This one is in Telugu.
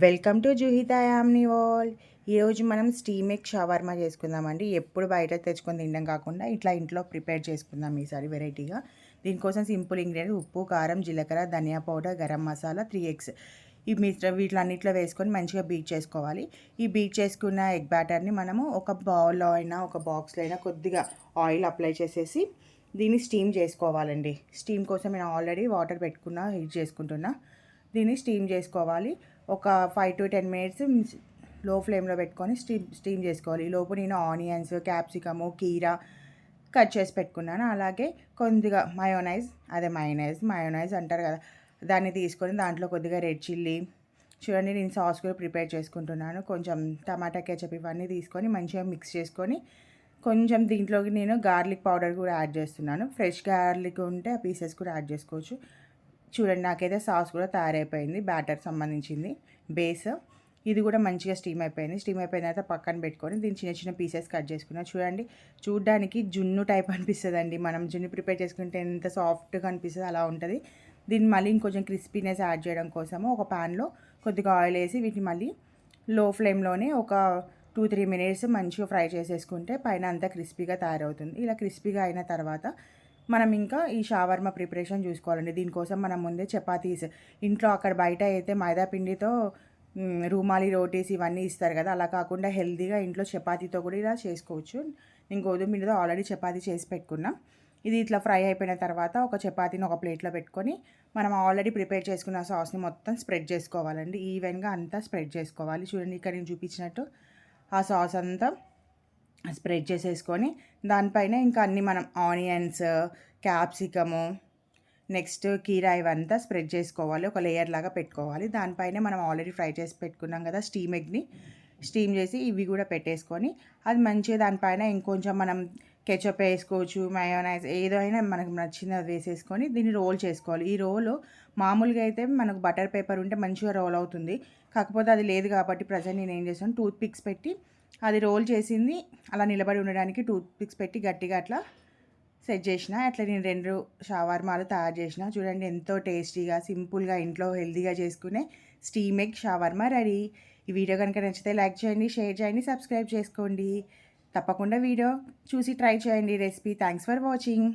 వెల్కమ్ టు జుహితా యామ్ని వాల్. ఈరోజు మనం స్టీమ్ ఎగ్ షవర్మా చేసుకుందామండి. ఎప్పుడు బయట తెచ్చుకొని తినడం కాకుండా ఇట్లా ఇంట్లో ప్రిపేర్ చేసుకుందాం ఈసారి వెరైటీగా. దీనికోసం సింపుల్ ఇంగ్రీడియంట్ ఉప్పు, కారం, జీలకర్ర, ధనియా పౌడర్, గరం మసాలా, 3 ఎగ్స్. ఈ వీటిలన్నిట్లో వేసుకొని మంచిగా బీట్ చేసుకోవాలి. ఈ బీట్ చేసుకున్న ఎగ్ బ్యాటర్ని మనము ఒక బౌల్లో అయినా ఒక బాక్స్లో అయినా కొద్దిగా ఆయిల్ అప్లై చేసేసి దీన్ని స్టీమ్ చేసుకోవాలండి. స్టీమ్ కోసం నేను ఆల్రెడీ వాటర్ పెట్టుకున్నా, హీట్ చేసుకుంటున్నా. దీన్ని స్టీమ్ చేసుకోవాలి. ఒక 5 to 10 మినిట్స్ లో ఫ్లేమ్లో పెట్టుకొని స్టీమ్ చేసుకోవాలి. ఈ లోపు నేను ఆనియన్స్, క్యాప్సికము, కీరా కట్ చేసి పెట్టుకున్నాను. అలాగే కొద్దిగా మయోనైజ్ అంటారు కదా, దాన్ని తీసుకొని దాంట్లో కొద్దిగా రెడ్ చిల్లీ, చూడండి నేను సాస్ కూడా ప్రిపేర్ చేసుకుంటున్నాను. కొంచెం టమాటా కెచప్ ఇవన్నీ తీసుకొని మంచిగా మిక్స్ చేసుకొని కొంచెం దీంట్లోకి నేను గార్లిక్ పౌడర్ కూడా యాడ్ చేస్తున్నాను. ఫ్రెష్ గార్లిక్ ఉంటే ఆ పీసెస్ కూడా యాడ్ చేసుకోవచ్చు. చూడండి నాకైతే సాస్ కూడా తయారైపోయింది, బ్యాటర్ సంబంధించింది బేస్. ఇది కూడా మంచిగా స్టీమ్ అయిపోయింది. స్టీమ్ అయిపోయిన తర్వాత పక్కన పెట్టుకొని దీన్ని చిన్న చిన్న పీసెస్ కట్ చేసుకున్నాను. చూడండి చూడ్డానికి జున్ను టైప్ అనిపిస్తుందండి. మనం జున్ను ప్రిపేర్ చేసుకుంటే ఎంత సాఫ్ట్గా అనిపిస్తుంది అలా ఉంటుంది. దీన్ని మళ్ళీ ఇంకొంచెం క్రిస్పీనెస్ యాడ్ చేయడం కోసము ఒక ప్యాన్లో కొద్దిగా ఆయిల్ వేసి వీటిని మళ్ళీ లో ఫ్లేమ్లోనే ఒక 2-3 మినిట్స్ మంచిగా ఫ్రై చేసేసుకుంటే పైన అంతా క్రిస్పీగా తయారవుతుంది. ఇలా క్రిస్పీగా అయిన తర్వాత మనం ఇంకా ఈ షవర్మా ప్రిపరేషన్ చూసుకోవాలండి. దీనికోసం మనం ముందే చపాతీస్ ఇంట్లో, అక్కడ బయట అయితే మైదా పిండితో రూమాలి రోటీస్ ఇవన్నీ ఇస్తారు కదా, అలా కాకుండా హెల్తీగా ఇంట్లో చపాతీతో కూడా ఇలా చేసుకోవచ్చు. నేను గోధుమ పిండితో ఆల్రెడీ చపాతీ చేసి పెట్టుకున్నా. ఇది ఇట్లా ఫ్రై అయిపోయిన తర్వాత ఒక చపాతీని ఒక ప్లేట్లో పెట్టుకొని మనం ఆల్రెడీ ప్రిపేర్ చేసుకున్న సాస్ని మొత్తం స్ప్రెడ్ చేసుకోవాలండి. ఈవెన్గా అంతా స్ప్రెడ్ చేసుకోవాలి. చూడండి ఇక్కడ నేను చూపించినట్టు ఆ సాస్ అంతా స్ప్రెడ్ చేసేసుకొని దానిపైన ఇంకా అన్నీ మనం ఆనియన్స్, క్యాప్సికము, నెక్స్ట్ కీరా ఇవంతా స్ప్రెడ్ చేసుకోవాలి. ఒక లేయర్ లాగా పెట్టుకోవాలి. దానిపైన మనం ఆల్రెడీ ఫ్రై చేసి పెట్టుకున్నాం కదా స్టీమ్ ఎగ్ని, స్టీమ్ చేసి ఇవి కూడా పెట్టేసుకొని అది మంచిగా దానిపైన ఇంకొంచెం మనం కెచప్ వేసుకోవచ్చు, మయోనైజ్ ఏదైనా మనకు నచ్చినది వేసేసుకొని దీన్ని రోల్ చేసుకోవాలి. ఈ రోలు మామూలుగా అయితే మనకు బటర్ పేపర్ ఉంటే మంచిగా రోల్ అవుతుంది. కాకపోతే అది లేదు కాబట్టి ప్రజెంట్ నేను ఏం చేస్తాను, టూత్ పిక్స్ పెట్టి అది రోల్ చేసింది అలా నిలబడి ఉండడానికి టూత్ పిక్స్ పెట్టి గట్టిగా అట్లా సెట్ చేసిన. అట్లా నేను 2 షవర్మాలు తయారు చేసిన. చూడండి ఎంతో టేస్టీగా సింపుల్గా ఇంట్లో హెల్తీగా చేసుకునే స్టీమ్ ఎగ్ షవర్మా రెడీ. ఈ వీడియో కనుక నచ్చితే లైక్ చేయండి, షేర్ చేయండి, సబ్స్క్రైబ్ చేసుకోండి. తప్పకుండా వీడియో చూసి ట్రై చేయండి రెసిపీ. Thanks for watching.